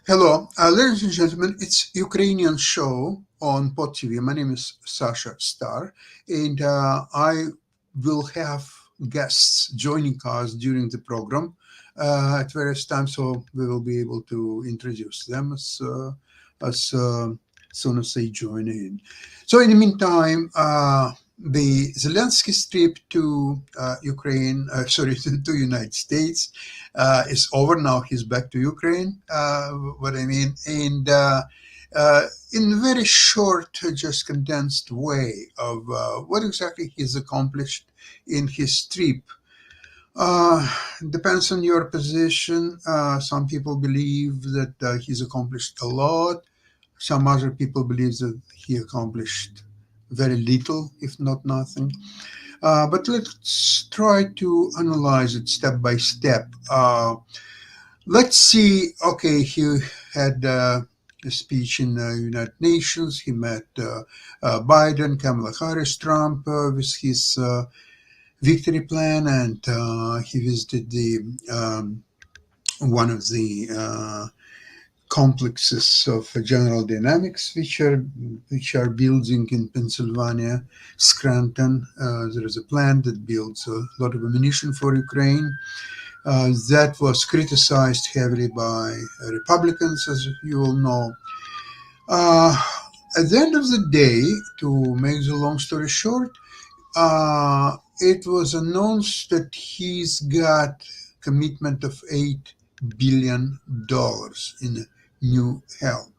Hello, ladies and gentlemen. It's Ukrainian show on Pod TV. My name is Sasha Star, and I will have guests joining us during the program at various times, so we will be able to introduce them as soon as they join in. So, in the meantime, the Zelensky's trip to Ukraine, sorry, to United States is over now. He's back to Ukraine. What I mean, and in very short, just condensed way of what exactly he's accomplished in his trip. Uh, Depends on your position. Some people believe that he's accomplished a lot. Some other people believe that he accomplished very little, if not nothing. But let's try to analyze it step by step. Let's see. Okay, he had a speech in the United Nations. He met Biden, Kamala Harris, Trump with his victory plan, and he visited the one of the complexes of General Dynamics, which are building in Pennsylvania, Scranton. There is a plant that builds a lot of ammunition for Ukraine. That was criticized heavily by Republicans, as you all know. Uh, at the end of the day, to make the long story short, it was announced that he's got commitment of $8 billion in new help.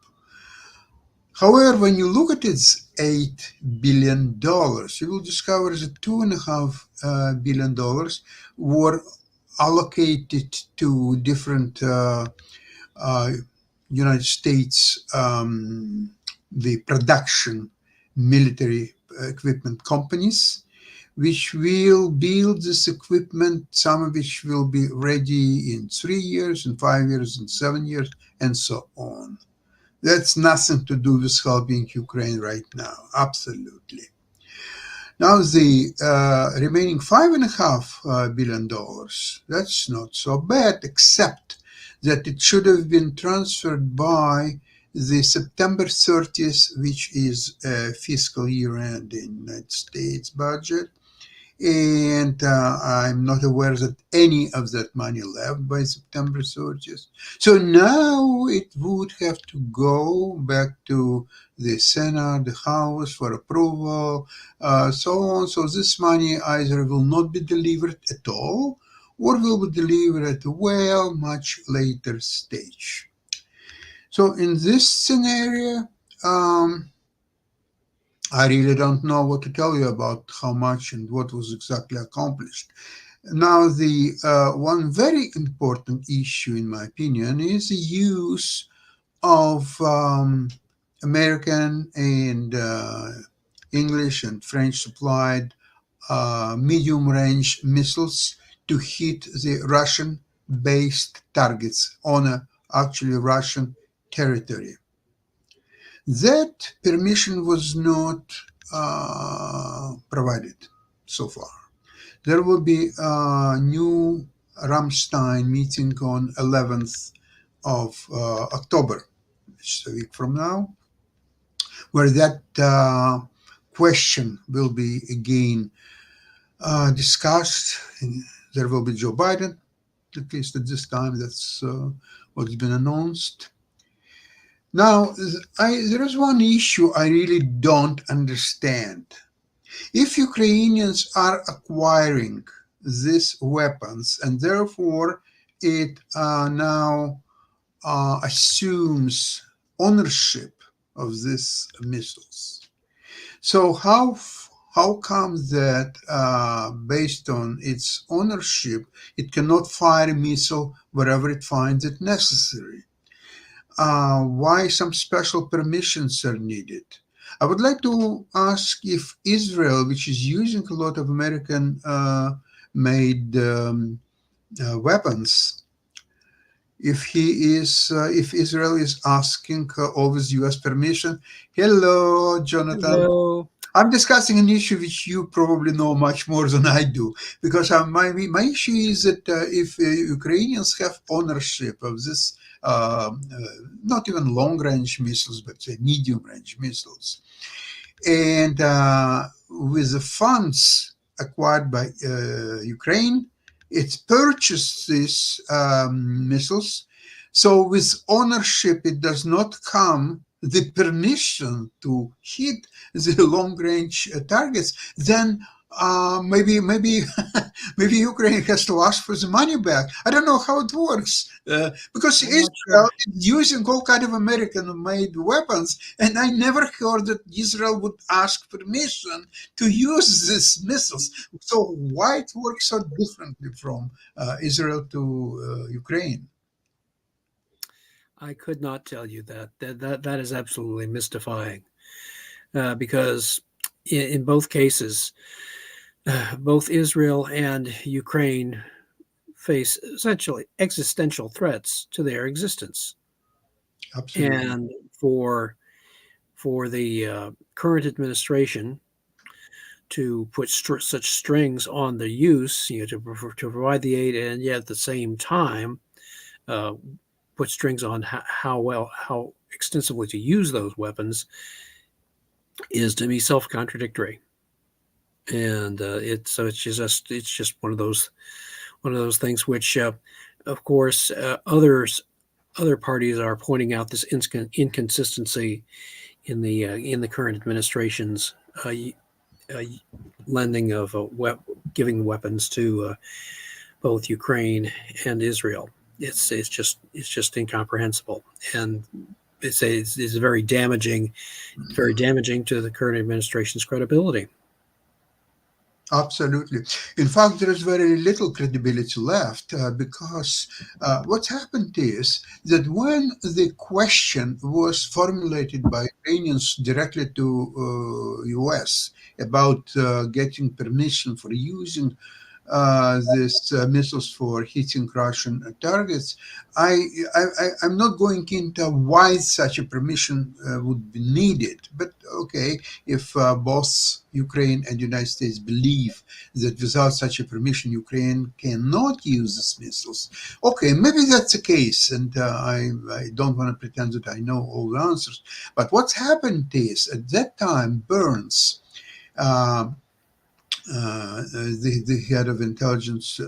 However, when you look at its $8 billion, you will discover that $2.5 billion were allocated to different uh, United States, the production military equipment companies, which will build this equipment, some of which will be ready in 3 years, in 5 years, in 7 years, and so on. That's nothing to do with helping Ukraine right now, absolutely. Now, the remaining $5.5 billion, that's not so bad, except that it should have been transferred by the September 30th, which is fiscal year end in the United States budget. And I'm not aware that any of that money left by September 30th. So now it would have to go back to the Senate, the House for approval, so on. So this money either will not be delivered at all or will be delivered at a much later stage. So in this scenario, I really don't know what to tell you about how much and what was exactly accomplished. Now, the one very important issue, in my opinion, is the use of American and English and French supplied medium range missiles to hit the Russian based targets on actually Russian territory. That permission was not provided so far. There will be a new Ramstein meeting on 11th of October, which is a week from now, where that question will be again discussed. There will be Joe Biden, at least at this time. That's what's been announced. Now, there is one issue I really don't understand. If Ukrainians are acquiring these weapons and therefore it now assumes ownership of these missiles, so how comes that based on its ownership, it cannot fire a missile wherever it finds it necessary? Why some special permissions are needed? I would like to ask if Israel, which is using a lot of American made weapons, if Israel is asking always U.S. permission. Hello, Jonathan. Hello. I'm discussing an issue which you probably know much more than I do, because my issue is that if Ukrainians have ownership of this not even long-range missiles, but say medium-range missiles. And with the funds acquired by Ukraine, it purchased these missiles. So with ownership, it does not come the permission to hit the long-range targets. Then maybe maybe Ukraine has to ask for the money back. I don't know how it works because I'm not Israel sure. is using all kind of American-made weapons, and I never heard that Israel would ask permission to use these missiles. So why it works so differently from Israel to Ukraine? I could not tell you that. That is absolutely mystifying because in both cases, both Israel and Ukraine face essentially existential threats to their existence. Absolutely. And for the current administration to put such strings on the use, to provide the aid, and yet at the same time uh, put strings on how extensively to use those weapons, is to me self-contradictory. And it's just one of those things which, of course, other parties are pointing out this inconsistency in the current administration's uh, lending of giving weapons to both Ukraine and Israel. It's just incomprehensible, and it's very damaging to the current administration's credibility. Absolutely. In fact, there is very little credibility left because what happened is that when the question was formulated by Iranians directly to US about getting permission for using these missiles for hitting Russian targets, I'm not going into why such a permission would be needed. But okay, if both Ukraine and United States believe that without such a permission, Ukraine cannot use these missiles, okay, maybe that's the case. And I don't want to pretend that I know all the answers. But what's happened is at that time, Burns, uh, the head of intelligence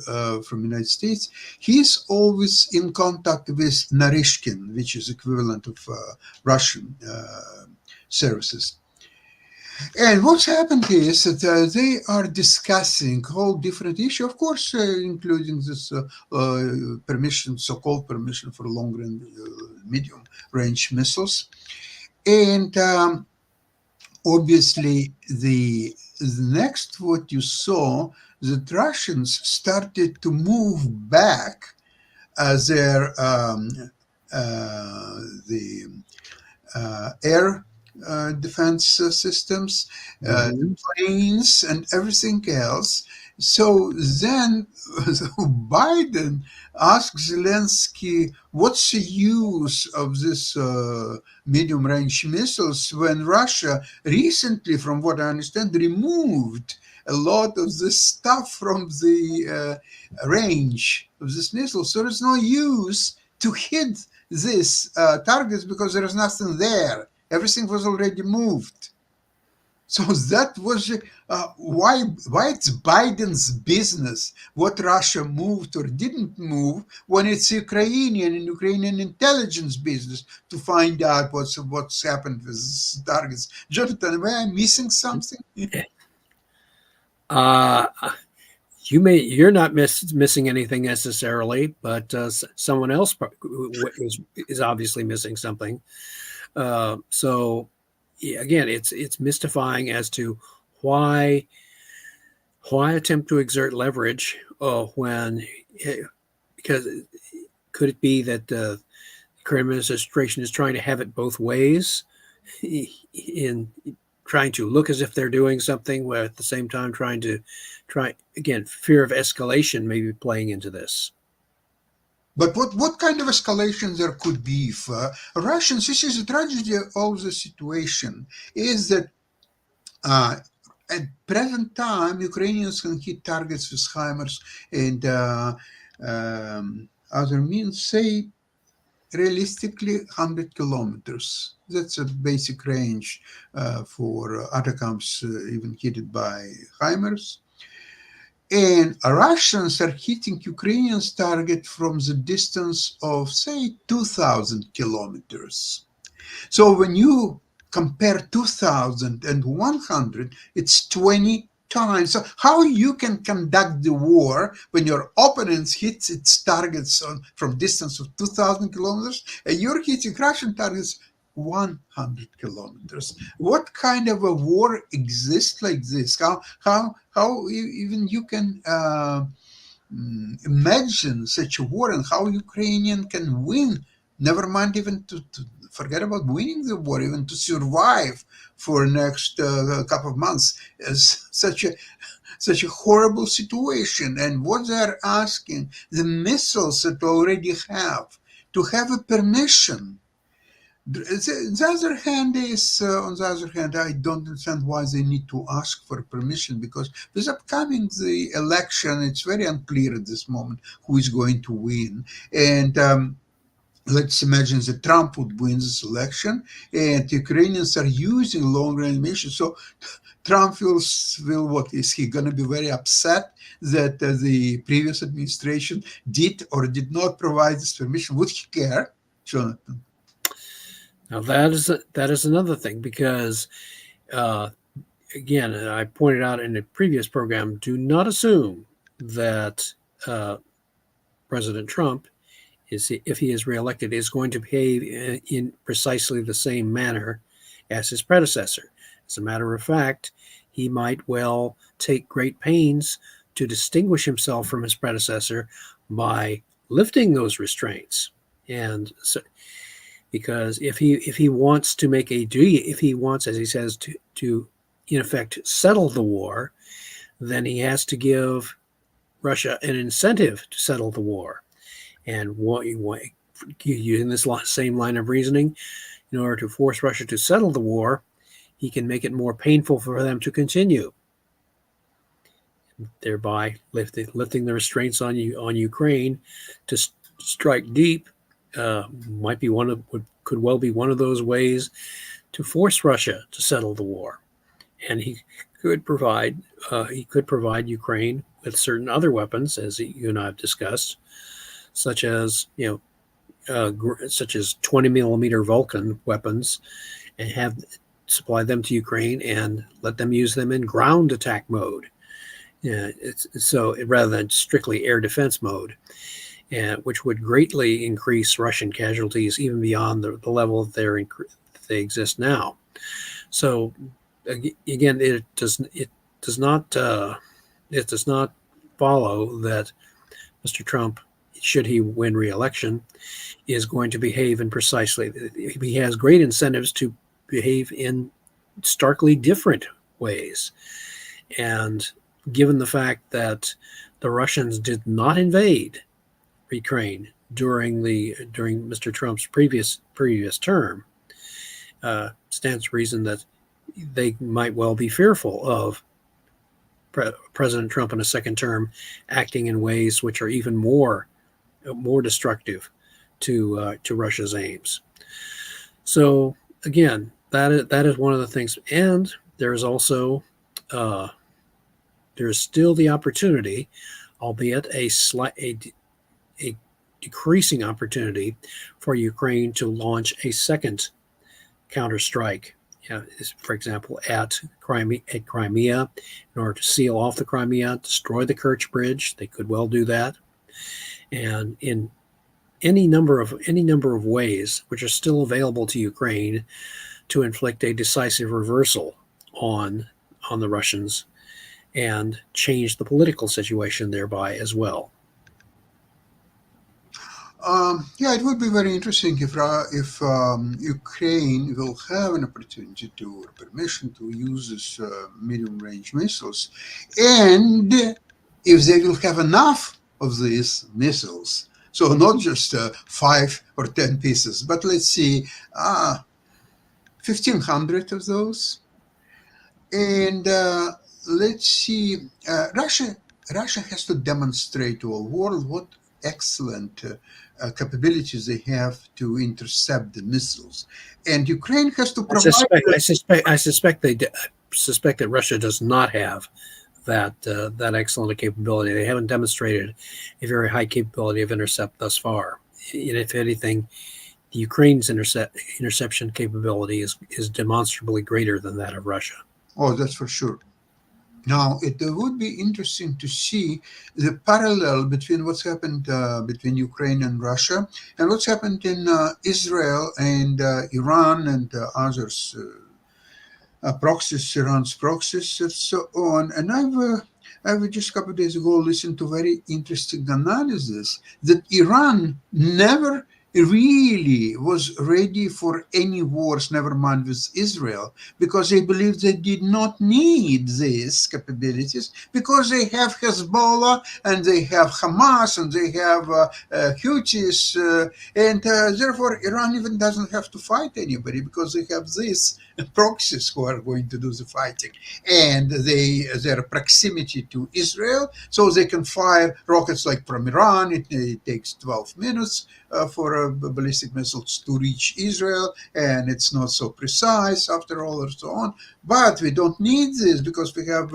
from the United States, he's always in contact with Narishkin, which is equivalent of Russian services. And what's happened is that they are discussing whole different issue, of course, including this permission, so-called permission for long-range, medium-range missiles. And obviously, the next what you saw, the Russians started to move back their the air defense systems, the Mm-hmm. planes, and everything else. So then Biden asked Zelensky, "What's the use of this medium-range missiles when Russia recently, from what I understand, removed a lot of this stuff from the range of this missile? So there's no use to hit these targets because there is nothing there. Everything was already moved." So that was why it's Biden's business what Russia moved or didn't move when it's Ukrainian intelligence business to find out what's happened with these targets. Jonathan, am I missing something? Uh, you're not missing anything necessarily, but someone else is obviously missing something. So yeah, again, it's mystifying as to why attempt to exert leverage when eh, because could it be that the current administration is trying to have it both ways in trying to look as if they're doing something, where at the same time try again, fear of escalation may be playing into this. But what kind of escalation there could be if Russians? This is a tragedy of the situation. Is that Uh, at present time, Ukrainians can hit targets with HIMARS and other means. Say realistically 100 kilometers. That's a basic range for ATACMS, even headed by HIMARS. And Russians are hitting Ukrainians' target from the distance of, say, 2,000 kilometers. So when you compare 2,000 and 100, it's 20 times. So how you can conduct the war when your opponent hits its targets from distance of 2,000 kilometers and you're hitting Russian targets 100 kilometers? What kind of a war exists like this? How even you can imagine such a war and how Ukrainian can win, never mind even to forget about winning the war, even to survive for next couple of months, is such a horrible situation. And what they're asking, the missiles that they already have, to have a permission. The other hand is, on the other hand, I don't understand why they need to ask for permission, because with upcoming the election, it's very unclear at this moment who is going to win. And let's imagine that Trump would win this election, and Ukrainians are using long-range missiles. So Trump will what is he going to be very upset that the previous administration did or did not provide this permission? Would he care, Jonathan? Now that is another thing, because again, I pointed out in a previous program, do not assume that President Trump, if he is reelected, is going to behave in precisely the same manner as his predecessor. As a matter of fact, he might well take great pains to distinguish himself from his predecessor by lifting those restraints. And so, because if he wants to make a deal, if he wants, as he says, to in effect settle the war, then he has to give Russia an incentive to settle the war. And using this same line of reasoning, in order to force Russia to settle the war, he can make it more painful for them to continue, thereby lifting the restraints on Ukraine. To strike deep might be could well be one of those ways to force Russia to settle the war, and he could provide Ukraine with certain other weapons, as you and I have discussed, such as 20 millimeter Vulcan weapons, and supply them to Ukraine and let them use them in ground attack mode. So rather than strictly air defense mode, which would greatly increase Russian casualties even beyond the level that they exist now. So again, it does not follow that Mr. Trump, should he win re-election, is going to behave in precisely. He has great incentives to behave in starkly different ways. And given the fact that the Russians did not invade Ukraine during Mr. Trump's previous term, stands to reason that they might well be fearful of President Trump in a second term acting in ways which are even more destructive to Russia's aims. So again, that is one of the things, and there is also there is still the opportunity, albeit a decreasing opportunity, for Ukraine to launch a second counterstrike. For example, at Crimea, in order to seal off the Crimea, destroy the Kerch Bridge. They could well do that, and in any number of ways which are still available to Ukraine to inflict a decisive reversal on the Russians and change the political situation thereby as well. Yeah, it would be very interesting if Ukraine will have an opportunity or permission to use this medium-range missiles, and if they will have enough of these missiles. So not just 5 or 10 pieces, but let's see, 1,500 of those. And let's see, Russia has to demonstrate to the world what excellent capabilities they have to intercept the missiles. And Ukraine has to provide. Suspect that Russia does not have that excellent a capability. They haven't demonstrated a very high capability of intercept thus far. And if anything, the Ukraine's interception capability is demonstrably greater than that of Russia. Oh, that's for sure. Now, it would be interesting to see the parallel between what's happened between Ukraine and Russia and what's happened in Israel and Iran and others, proxies, Iran's proxies, and so on. And I've just a couple of days ago listened to very interesting analysis that Iran never really was ready for any wars, never mind with Israel, because they believed they did not need these capabilities because they have Hezbollah and they have Hamas and they have Houthis, and therefore Iran even doesn't have to fight anybody because they have these proxies who are going to do the fighting, and their proximity to Israel, so they can fire rockets like from Iran. It takes 12 minutes for ballistic missiles to reach Israel, and it's not so precise after all, and so on. But we don't need this because we have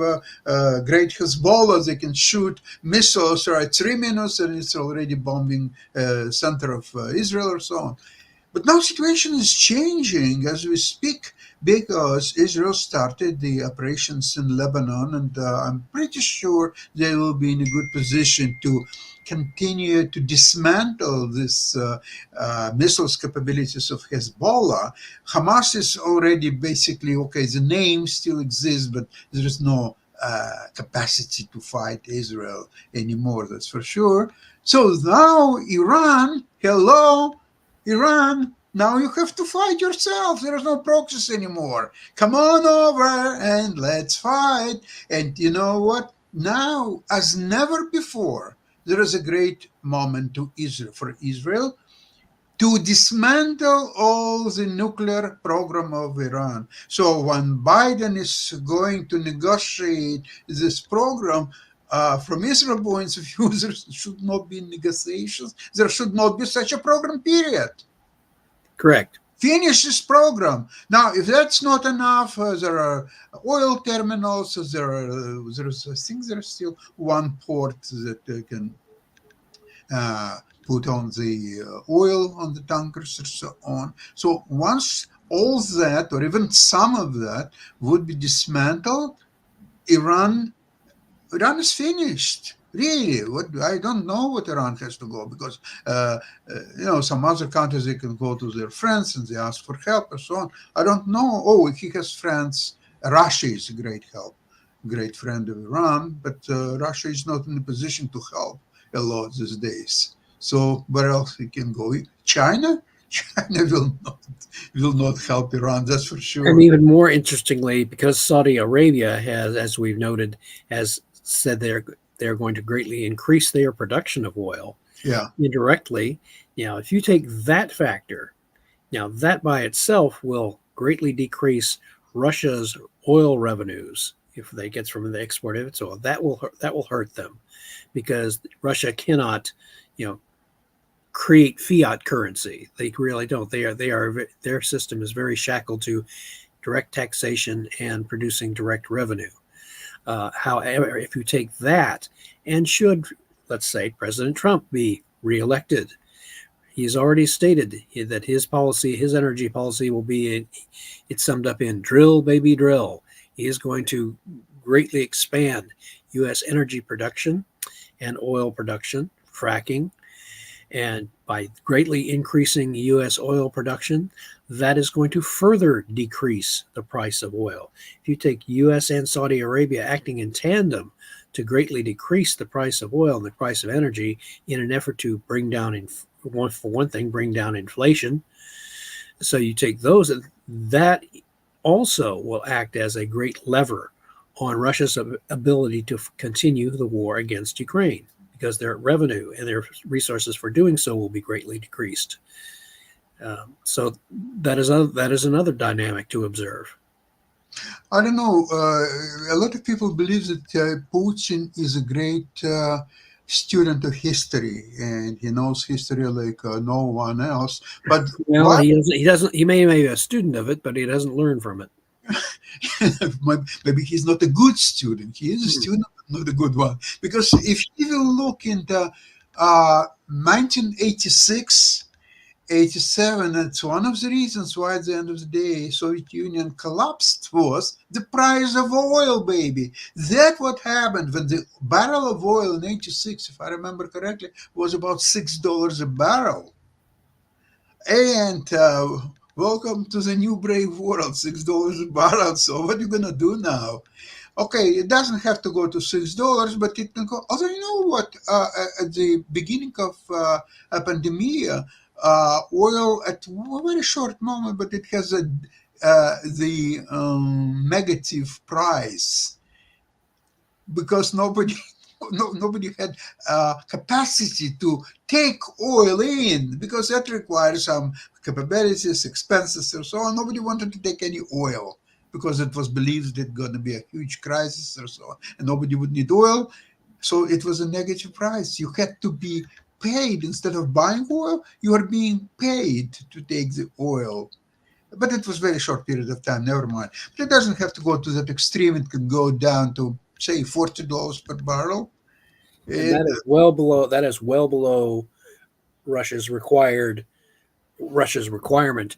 great Hezbollah. They can shoot missiles right 3 minutes, and it's already bombing center of Israel, or so on. But now situation is changing as we speak because Israel started the operations in Lebanon, and I'm pretty sure they will be in a good position to continue to dismantle this missiles capabilities of Hezbollah. Hamas is already basically, okay, the name still exists, but there is no capacity to fight Israel anymore, that's for sure. So now Iran, hello, Iran, now you have to fight yourself. There is no proxies anymore. Come on over and let's fight. And you know what? Now, as never before, there is a great moment for Israel to dismantle all the nuclear program of Iran. So when Biden is going to negotiate this program, from Israel point of view, there should not be negotiations. There should not be such a program, period. Correct. Finish this program. Now, if that's not enough, there are oil terminals. I think there's still one port that can put on the oil on the tankers and so on. So once all that, or even some of that, would be dismantled, Iran is finished. Really, I don't know what Iran has to go because some other countries, they can go to their friends and they ask for help and so on. I don't know. Oh, he has friends. Russia is a great help, great friend of Iran, but Russia is not in a position to help a lot these days. So where else he can go? China will not help Iran. That's for sure. And even more interestingly, because Saudi Arabia has, as we've noted, has said they're going to greatly increase their production of oil. Yeah. Indirectly, if you take that factor, that by itself will greatly decrease Russia's oil revenues if they get from the export of its oil. That will hurt them because Russia cannot, create fiat currency. They really don't. Their system is very shackled to direct taxation and producing direct revenue. However, if you take that and should, let's say, President Trump be reelected, he's already stated that his energy policy will be, it's summed up in drill, baby, drill. He is going to greatly expand U.S. energy production and oil production, fracking, and by greatly increasing U.S. oil production, that is going to further decrease the price of oil. If you take U.S. and Saudi Arabia acting in tandem to greatly decrease the price of oil and the price of energy in an effort to bring down, bring down inflation. So you take those, that also will act as a great lever on Russia's ability to continue the war against Ukraine, because their revenue and their resources for doing so will be greatly decreased. So that is another dynamic to observe. I don't know. A lot of people believe that Putin is a great student of history, and he knows history like no one else. But Well, what he doesn't. He may be a student of it, but he doesn't learn from it. maybe he's not a good student. He is a Hmm. student, but not a good one. Because if you will look into 1986, 87, it's one of the reasons why at the end of the day Soviet Union collapsed was the price of oil, baby. That what happened when the barrel of oil in 86, if I remember correctly, was about $6 a barrel. And welcome to the new brave world, $6 a barrel. So what are you gonna do now? Okay, it doesn't have to go to $6, but it can go. Although you know what, at the beginning of a pandemic, oil at a very short moment, but it has the negative price because nobody. No, nobody had capacity to take oil in because that requires some capabilities, expenses, and so on. Nobody wanted to take any oil because it was believed that going to be a huge crisis or so on, and nobody would need oil. So it was a negative price. You had to be paid instead of buying oil. You are being paid to take the oil. But it was very short period of time. Never mind. But it doesn't have to go to that extreme. It can go down to say $40 per barrel. And It, that is well below Russia's required Russia's requirement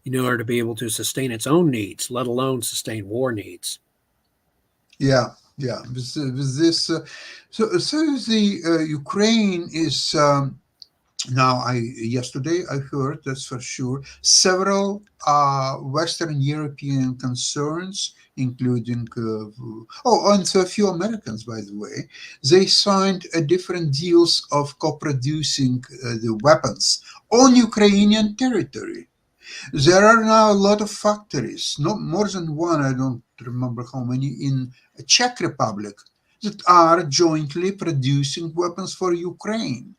in order to be able to sustain its own needs, let alone sustain war needs. yeah, yeah. With this, so the Ukraine is now. I yesterday I heard that's for sure several Western European concerns, including and so a few Americans, by the way, they signed different deals of co-producing the weapons on Ukrainian territory. There are now a lot of factories, not more than one, I don't remember how many, in Czech Republic that are jointly producing weapons for Ukraine.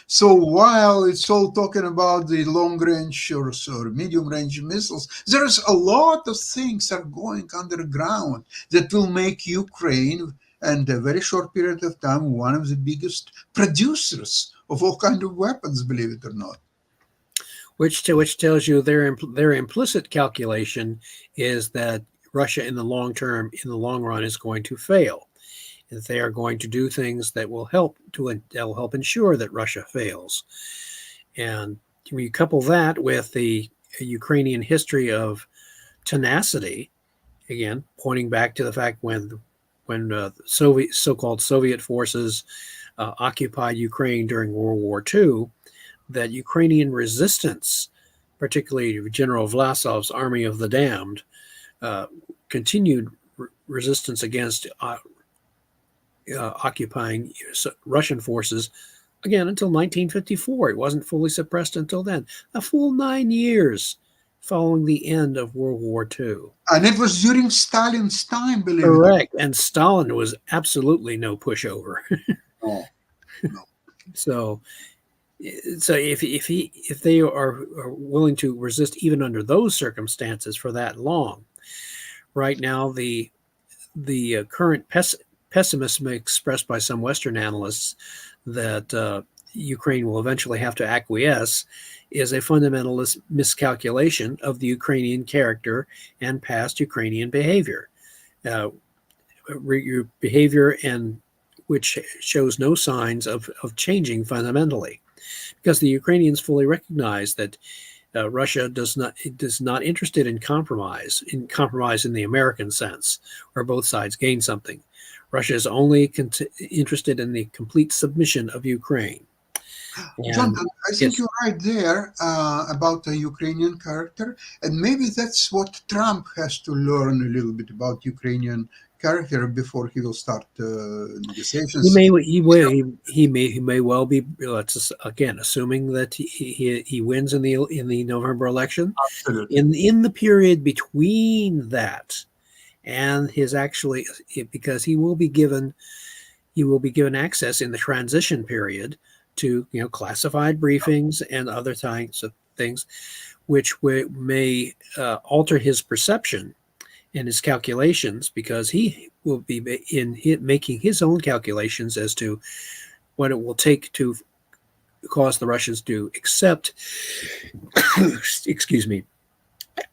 So while it's all talking about the long range or medium range missiles, there's a lot of things are going underground that will make Ukraine, in a very short period of time, one of the biggest producers of all kind of weapons, believe it or not. Which tells you their implicit calculation is that Russia in the long term, in the long run, is going to fail. That they are going to do things that will help ensure that Russia fails. And when you couple that with the Ukrainian history of tenacity, again pointing back to the fact when Soviet so-called Soviet forces occupied Ukraine during World War II, that Ukrainian resistance, particularly General Vlasov's Army of the Damned, continued resistance against occupying Russian forces again until 1954. It wasn't fully suppressed until then. A full 9 years following the end of World War II. And it was during Stalin's time, believe it or Correct. And Stalin was absolutely no pushover. not. No. So if they are willing to resist even under those circumstances for that long, right now the current pessimism expressed by some Western analysts that Ukraine will eventually have to acquiesce is a fundamental miscalculation of the Ukrainian character and past Ukrainian behavior. Behavior and which shows no signs of changing fundamentally, because the Ukrainians fully recognize that Russia is not interested in compromise in the American sense, where both sides gain something. Russia is only interested in the complete submission of Ukraine. John, And I think yes, you're right there about the Ukrainian character, and maybe that's what Trump has to learn a little bit about Ukrainian character before he will start negotiations. he may well be. Let's again assuming that he wins in the November election. Absolutely. In the period between that and his actually, because he will be given access in the transition period to classified briefings and other types of things, which may alter his perception and his calculations, because he will be making his own calculations as to what it will take to cause the Russians to accept, excuse me,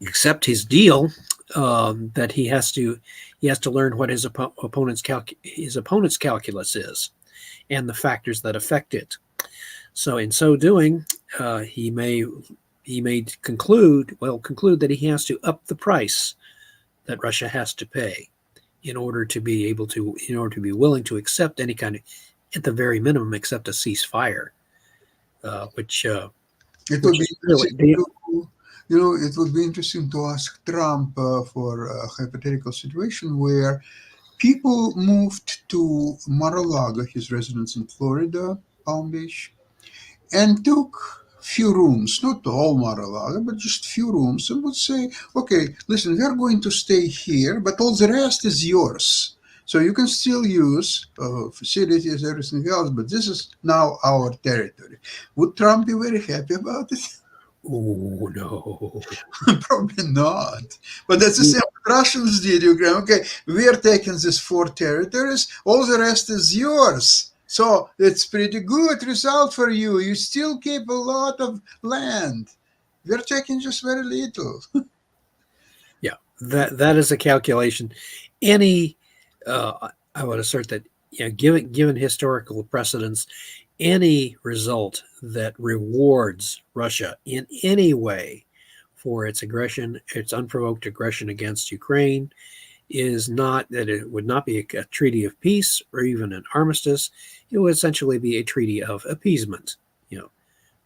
accept his deal. That he has to learn what his opponent's calculus is, and the factors that affect it. So in so doing, he may conclude that he has to up the price that Russia has to pay in order to be willing to accept any kind of, at the very minimum, accept a ceasefire, which It would be really interesting to, it would be interesting to ask Trump for a hypothetical situation where people moved to Mar-a-Lago, his residence in Florida, Palm Beach, and took few rooms, not all Mar-a-Lago, but just few rooms, and would say, okay, listen, we are going to stay here, but all the rest is yours. So you can still use facilities, everything else, but this is now our territory. Would Trump be very happy about it? Oh no. Probably not. But that's the same what Russians did, Ukraine. Okay, we are taking these 4 territories, all the rest is yours. So it's pretty good result for you. You still keep a lot of land. We're taking just very little. Yeah, that is a calculation. Any, I would assert that, given historical precedents, any result that rewards Russia in any way for its aggression, its unprovoked aggression against Ukraine, is not that it would not be a treaty of peace or even an armistice. It would essentially be a treaty of appeasement,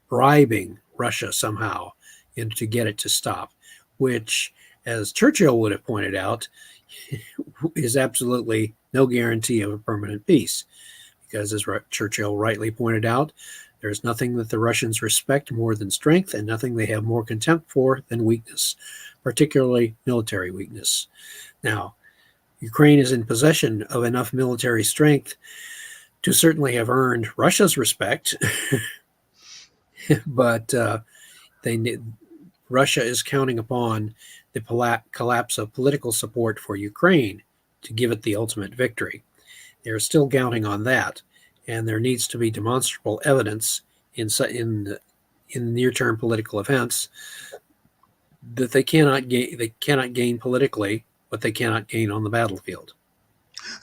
bribing Russia somehow to get it to stop, which, as Churchill would have pointed out, is absolutely no guarantee of a permanent peace. Because, as Churchill rightly pointed out, there's nothing that the Russians respect more than strength, and nothing they have more contempt for than weakness, particularly military weakness. Now, Ukraine is in possession of enough military strength to certainly have earned Russia's respect, but Russia is counting upon the collapse of political support for Ukraine to give it the ultimate victory. They're still counting on that, and there needs to be demonstrable evidence in near-term political events that they cannot gain politically what they cannot gain on the battlefield.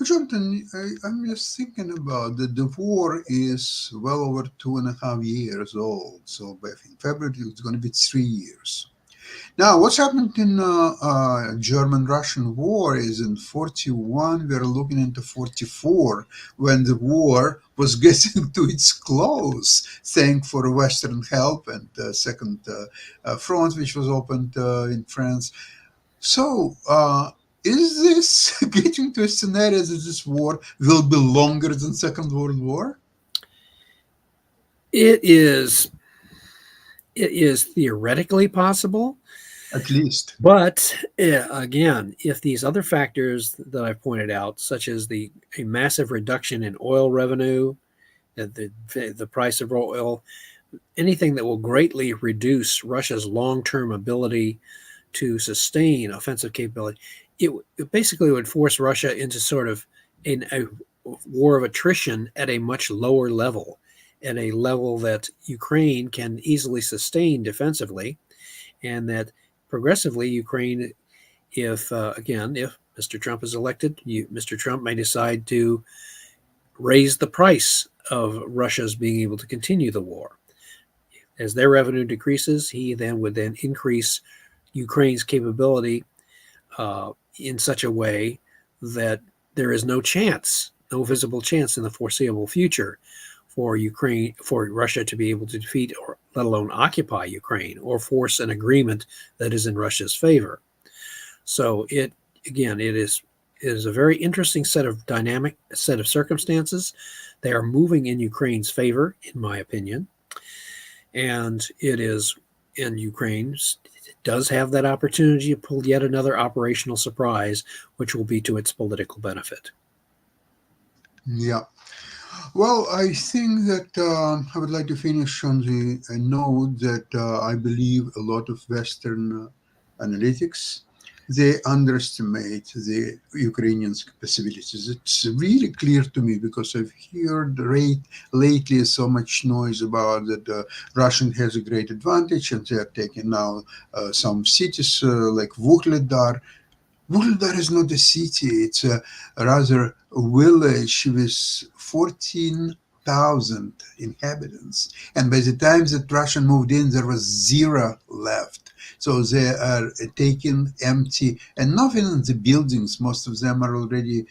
Jonathan, I'm just thinking about that the war is well over 2.5 years old. So by February, it's going to be 3 years. Now, what's happened in German-Russian war is in 41, we're looking into 44, when the war was getting to its close, thanks for Western help and the second front, which was opened in France. So, is this getting to a scenario that this war will be longer than Second World War? It is theoretically possible. At least. But again, if these other factors that I've pointed out, such as a massive reduction in oil revenue, the price of oil, anything that will greatly reduce Russia's long-term ability to sustain offensive capability, it basically would force Russia into sort of a war of attrition at a much lower level, at a level that Ukraine can easily sustain defensively, and that progressively Ukraine, if Mr. Trump is elected, Mr. Trump may decide to raise the price of Russia's being able to continue the war. As their revenue decreases, he would increase Ukraine's capability in such a way that there is no visible chance in the foreseeable future for Russia to be able to defeat, or let alone occupy, Ukraine, or force an agreement that is in Russia's favor. So it is a very interesting set of circumstances. They are moving in Ukraine's favor, in my opinion, and Ukraine does have that opportunity to pull yet another operational surprise, which will be to its political benefit. Yeah. Well, I think that I would like to finish on the note that I believe a lot of Western analytics they underestimate the Ukrainians' possibilities. It's really clear to me because I've heard lately so much noise about that Russian has a great advantage and they are taking now some cities like Vuhledar. Vuhledar is not a city; it's rather a village with 14,000 inhabitants. And by the time that Russia moved in, there was zero left. So they are taken empty, and nothing in the buildings. Most of them are already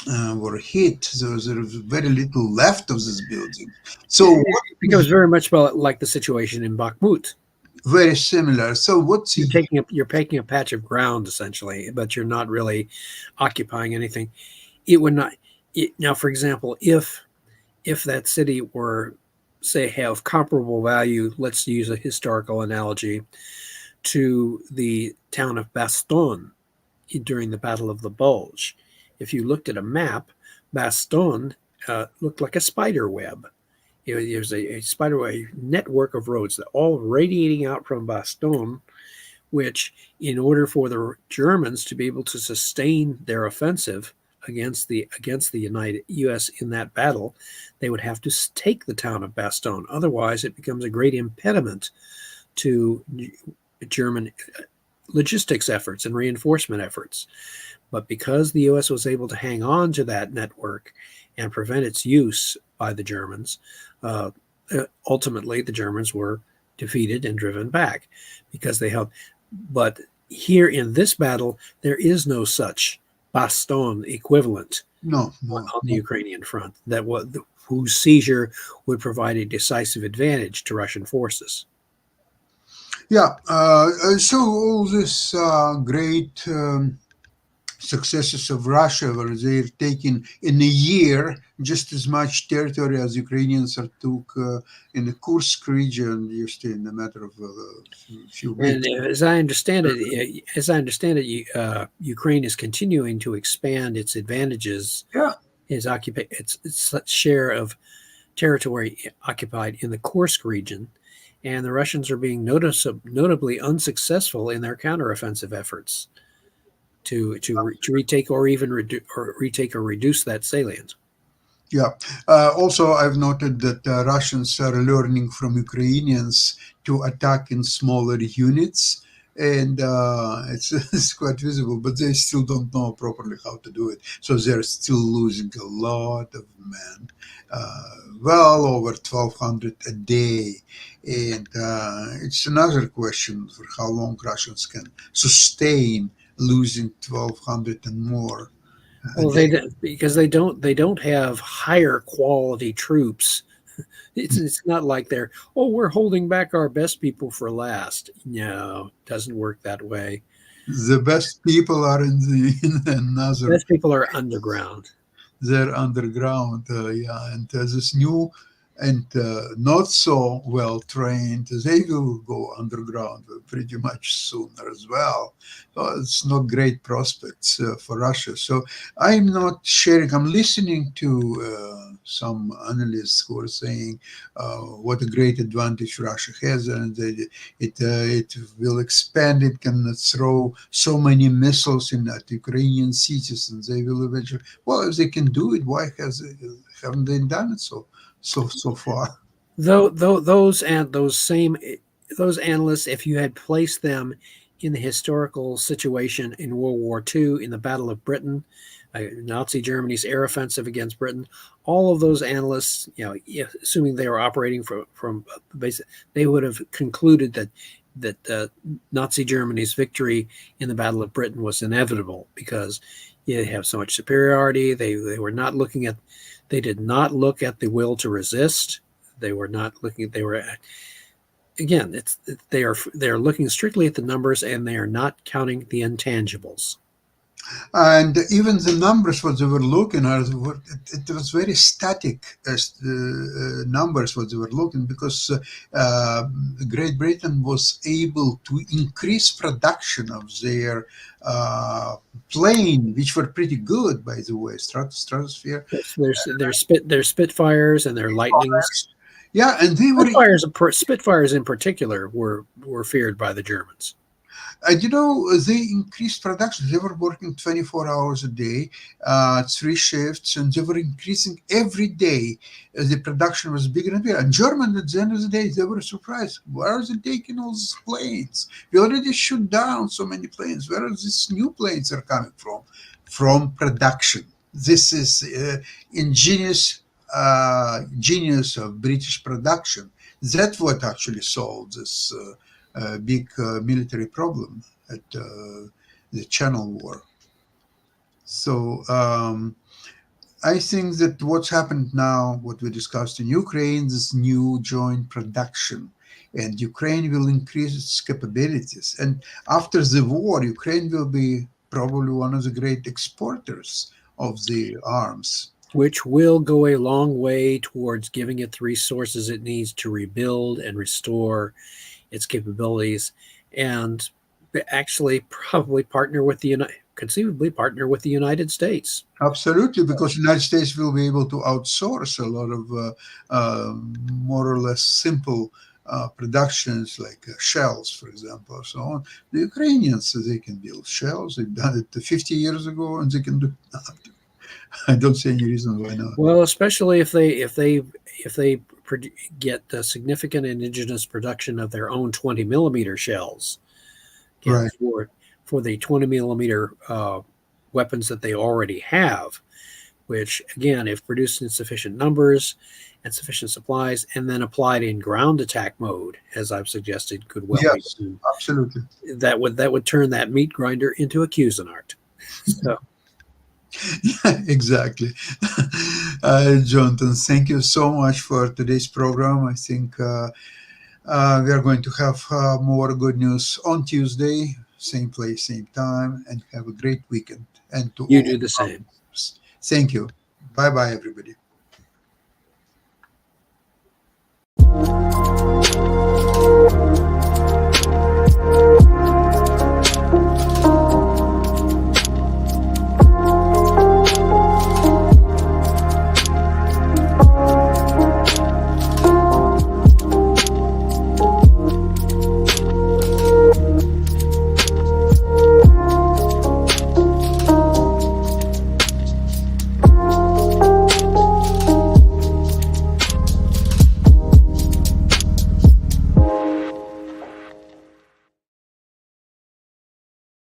were hit. So there is very little left of this building. So what It becomes very much like the situation in Bakhmut. very similar. So what's You're taking a patch of ground essentially, but you're not really occupying anything. It would not. Now, for example, if that city were, say, have comparable value, let's use a historical analogy, to the town of Bastogne during the Battle of the Bulge. If you looked at a map, Bastogne looked like a spider web. There's a spider web network of roads that all radiating out from Bastogne, which, in order for the Germans to be able to sustain their offensive against the United U.S. in that battle, they would have to take the town of Bastogne. Otherwise, it becomes a great impediment to German logistics efforts and reinforcement efforts. But because the U.S. was able to hang on to that network and prevent its use by the Germans, ultimately the Germans were defeated and driven back because they held. But here in this battle, there is no such Bastogne equivalent no. on the Ukrainian front whose seizure would provide a decisive advantage to Russian forces. Yeah. So all this great successes of Russia, where they're taking in a year just as much territory as Ukrainians took in the Kursk region, just in a matter of a few weeks. And as I understand it, Ukraine is continuing to expand its advantages. Yeah. Its share of territory occupied in the Kursk region, and the Russians are being notably unsuccessful in their counteroffensive efforts to retake or even retake or reduce that salient. Yeah. Also, I've noted that Russians are learning from Ukrainians to attack in smaller units, and it's quite visible, but they still don't know properly how to do it. So they're still losing a lot of men, well over 1,200 a day. And it's another question for how long Russians can sustain losing 1,200 and more. Well, because they don't have higher quality troops. It's not like we're holding back our best people for last. No, it doesn't work that way. The best people are in another. Best people are underground. They're underground, yeah, and this new and not so well trained, they will go underground pretty much sooner as well. So it's not great prospects for Russia. So I'm not sharing. I'm listening to some analysts who are saying what a great advantage Russia has, and it will expand. It can throw so many missiles at Ukrainian cities, and they will eventually. Well, if they can do it, why haven't they done it so far? Those analysts, if you had placed them in the historical situation in World War II, in the Battle of Britain, Nazi Germany's air offensive against Britain, all of those analysts, assuming they were operating from basic, they would have concluded that Nazi Germany's victory in the Battle of Britain was inevitable because you have so much superiority. They did not look at the will to resist. They were not looking. They were, again, they are looking strictly at the numbers, and they are not counting the intangibles. And even the numbers what they were looking at, it was very static numbers what they were looking, because Great Britain was able to increase production of their plane, which were pretty good, by the way, Stratosphere. Their Spitfires and their Lightnings. Yeah, and they were Spitfires in particular were feared by the Germans. They increased production. They were working 24 hours a day, three shifts, and they were increasing every day. The production was bigger and bigger. And German, at the end of the day, they were surprised. Where are they taking all these planes? We already shoot down so many planes. Where are these new planes are coming from? From production. This is ingenious genius of British production. That's what actually solved this big military problem at the Channel War. So I think that what's happened now, what we discussed in Ukraine, this new joint production, and Ukraine will increase its capabilities. And after the war, Ukraine will be probably one of the great exporters of the arms. which will go a long way towards giving it the resources it needs to rebuild and restore its capabilities, and actually probably conceivably partner with the United States. Absolutely, because the United States will be able to outsource a lot of more or less simple productions like shells, for example, or so on. The Ukrainians, they can build shells. They've done it 50 years ago, and they can do it now. I don't see any reason why not. Well, especially if they get the significant indigenous production of their own 20 millimeter shells, Right. for the 20 millimeter weapons that they already have, which again, if produced in sufficient numbers and sufficient supplies, and then applied in ground attack mode, as I've suggested, could well Yes, be done. absolutely. That would turn that meat grinder into a Cuisinart. So, Exactly. Jonathan, thank you so much for today's program. I think we are going to have more good news on Tuesday, same place, same time, and have a great weekend. And to you all do the our same. listeners, thank you. Bye bye, everybody.